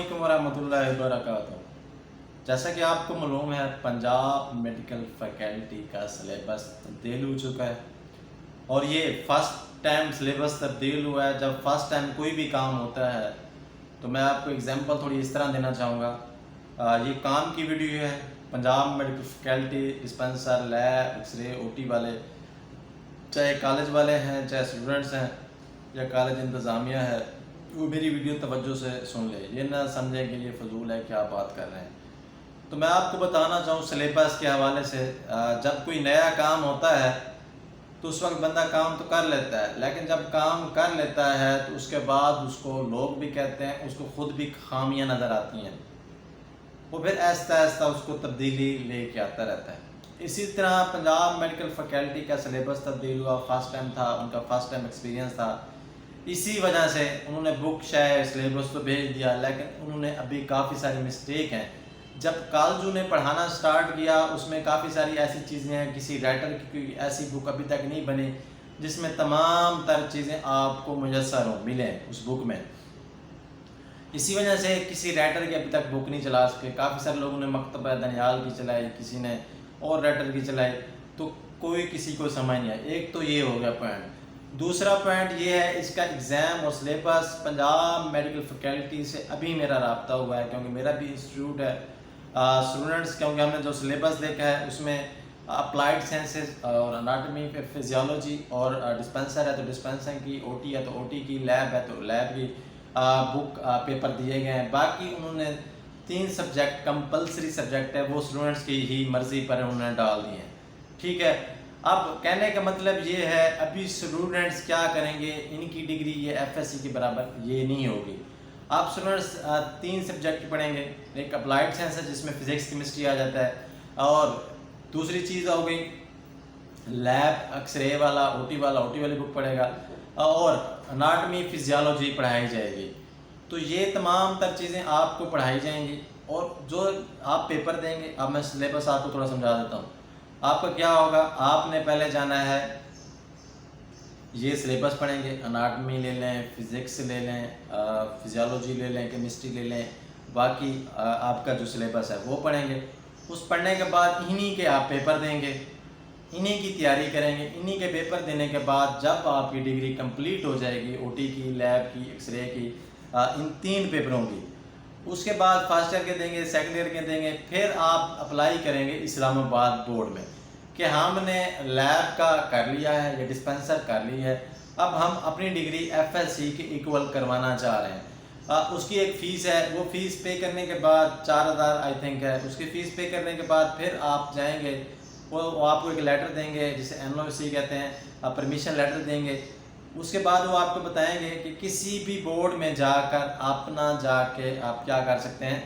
अस्सलामुअलैकुम वरहमतुल्लाहि वबरकातुहू। जैसा कि आपको मालूम है, पंजाब मेडिकल फैकल्टी का सिलेबस तब्दील हो चुका है और ये फ़र्स्ट टाइम सिलेबस तब्दील हुआ है। जब फ़र्स्ट टाइम कोई भी काम होता है तो मैं आपको एग्जांपल थोड़ी इस तरह देना चाहूँगा। ये काम की वीडियो है। Punjab medical faculty dispenser, lab, x ray, OT वाले, चाहे कॉलेज वाले हैं, चाहे स्टूडेंट्स हैं या कॉलेज इंतज़ामिया है, वो मेरी वीडियो तवज्जो से सुन ले, ये ना समझें कि ये फजूल है, क्या बात कर रहे हैं। तो मैं आपको बताना चाहूँ सिलेबस के हवाले से, जब कोई नया काम होता है तो उस वक्त बंदा काम तो कर लेता है, लेकिन जब काम कर लेता है तो उसके बाद उसको लोग भी कहते हैं, उसको ख़ुद भी खामियां नज़र आती हैं, वो फिर आहिस्ता आहिस्ता उसको तब्दीली लेके आता रहता है। इसी तरह पंजाब मेडिकल फैकल्टी का सिलेबस तब्दील हुआ, फर्स्ट टाइम था, उनका फर्स्ट टाइम एक्सपीरियंस था। इसी वजह से उन्होंने बुक शायद सिलेबस तो भेज दिया, लेकिन उन्होंने अभी काफ़ी सारी मिस्टेक हैं। जब कॉलेजों ने पढ़ाना स्टार्ट किया उसमें काफ़ी सारी ऐसी चीज़ें हैं, किसी राइटर की कोई ऐसी बुक अभी तक नहीं बनी जिसमें तमाम तर चीज़ें आपको मुयस्सर हों, मिलें उस बुक में। इसी वजह से किसी राइटर की अभी तक बुक नहीं चला सके। काफ़ी सारे लोगों ने मकतबा दनियाल की चलाई, किसी ने और राइटर की चलाई, तो कोई किसी को समझ नहीं आया। एक तो ये हो गया पॉइंट। दूसरा पॉइंट ये है, इसका एग्ज़ाम और सिलेबस पंजाब मेडिकल फैकल्टी से अभी मेरा रब्ता हुआ है, क्योंकि मेरा भी इंस्टीट्यूट है। स्टूडेंट्स, क्योंकि हमने जो सिलेबस देखा है उसमें अप्लाइड साइंसेस और अनाटमी, फिजियोलॉजी और डिस्पेंसर है तो डिस्पेंसर की, ओटी है तो ओटी की, लैब है तो लैब की बुक पेपर दिए गए हैं। बाकी उन्होंने 3 सब्जेक्ट कंपलसरी सब्जेक्ट है, वो स्टूडेंट्स की ही मर्ज़ी पर उन्होंने डाल दिए हैं। ठीक है, अब कहने का मतलब ये है, अभी स्टूडेंट्स क्या करेंगे, इनकी डिग्री ये एफएससी के बराबर ये नहीं होगी। आप स्टूडेंट्स 3 सब्जेक्ट पढ़ेंगे, एक अप्लाइड साइंस है जिसमें फिजिक्स केमिस्ट्री आ जाता है, और दूसरी चीज़ हो गई लैब, एक्सरे वाला, ओटी वाली बुक पढ़ेगा, और अनाटमी फिजियोलॉजी पढ़ाई जाएगी। तो ये तमाम तर चीज़ें आपको पढ़ाई जाएंगी और जो आप पेपर देंगे, अब मैं सिलेबस आपको थोड़ा समझा देता हूँ। आपका क्या होगा, आपने पहले जाना है, ये सिलेबस पढ़ेंगे, अनाटमी ले लें, फिज़िक्स ले लें, फिजियोलॉजी ले लें, केमिस्ट्री ले लें, बाकी आपका जो सिलेबस है वो पढ़ेंगे। उस पढ़ने के बाद इन्हीं के आप पेपर देंगे, इन्हीं की तैयारी करेंगे। इन्हीं के पेपर देने के बाद जब आपकी डिग्री कंप्लीट हो जाएगी, ओटी की, लैब की, एक्सरे की, इन 3 पेपरों की, उसके बाद फर्स्ट ईयर के देंगे, सेकंड ईयर के देंगे, फिर आप अप्लाई करेंगे इस्लामाबाद बोर्ड में कि हमने लैब का कर लिया है या डिस्पेंसर कर ली है, अब हम अपनी डिग्री एफएससी के इक्वल करवाना चाह रहे हैं। उसकी एक फ़ीस है, वो फ़ीस पे करने के बाद 4000 आई थिंक है। उसकी फ़ीस पे करने के बाद फिर आप जाएंगे, वो आपको एक लेटर देंगे जिसे एनओसी कहते हैं, परमिशन लेटर देंगे। उसके बाद वो आपको बताएंगे कि किसी भी बोर्ड में जाकर अपना जाके आप क्या कर सकते हैं,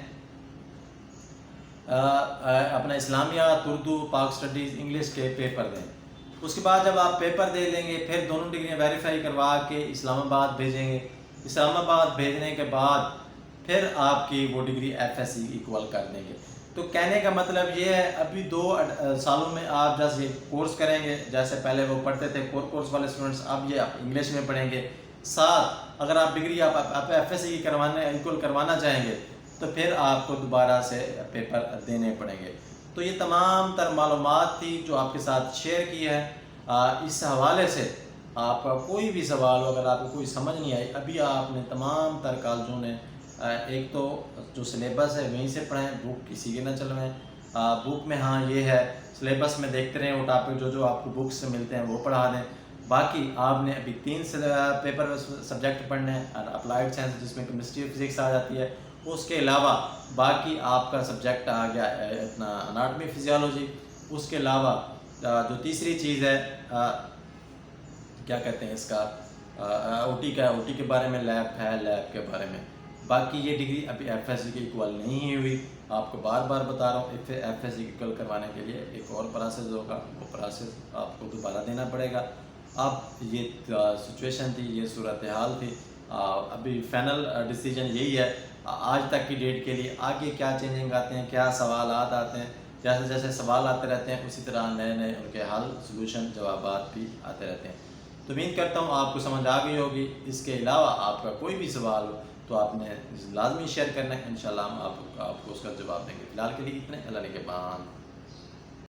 अपना इस्लामियात, उर्दू, पाक स्टडीज़, इंग्लिश के पेपर दें। उसके बाद जब आप पेपर दे लेंगे, फिर दोनों डिग्रियाँ वेरीफाई करवा के इस्लामाबाद भेजेंगे। इस्लामाबाद भेजने के बाद फिर आपकी वो डिग्री एफएससी इक्वल कर देंगे। तो कहने का मतलब ये है, अभी 2 सालों में आप जैसे ये कोर्स करेंगे, जैसे पहले वो पढ़ते थे कोर्स वाले स्टूडेंट्स, अब ये आप इंग्लिश में पढ़ेंगे। साथ अगर आप डिग्री आप एफएससी की इक्वल करवाना चाहेंगे तो फिर आपको दोबारा से पेपर देने पड़ेंगे। तो ये तमाम तर मालूमात थी जो आपके साथ शेयर की है। इस हवाले से आपका कोई भी सवाल हो, अगर आपको कोई समझ नहीं आई, अभी आपने तमाम तर कॉलेजों ने एक तो जो सिलेबस है वहीं से पढ़ें, बुक किसी के ना चलवाएं। बुक में हाँ ये है, सिलेबस में देखते रहें, वो टॉपिक जो आपको बुक से मिलते हैं वो पढ़ा दें। बाकी आपने अभी 3 पेपर सब्जेक्ट पढ़ने हैं, अप्लाइड साइंस जिसमें केमिस्ट्री और फिजिक्स आ जाती है, उसके अलावा बाकी आपका सब्जेक्ट आ गया इतना अनाटमी फिजियोलॉजी। उसके अलावा जो तीसरी चीज़ है, क्या कहते हैं इसका, ओटी के बारे में, लैब है, लैब के बारे में। बाकी ये डिग्री अभी एफएससी की इक्वल नहीं हुई, आपको बार बार बता रहा हूँ। एफएससी इक्वल करवाने के लिए एक और प्रोसेस होगा, वो प्रोसेस आपको दोबारा देना पड़ेगा। अब ये सिचुएशन थी, ये सूरत हाल थी। अभी फाइनल डिसीजन यही है आज तक की डेट के लिए। आगे क्या चेंजिंग आते हैं, क्या सवाल आते हैं, जैसे जैसे सवाल आते रहते हैं उसी तरह नए नए उनके हल, सलूशन, जवाबात भी आते रहते हैं। तो उम्मीद करता हूँ आपको समझ आ गई होगी। इसके अलावा आपका कोई भी सवाल हो تو آپ نے لازمی شیئر کرنا ہے، انشاءاللہ ہم آپ کو اس کا جواب دیں گے۔ فی الحال کے لیے اتنے، اللہ نے کے بعد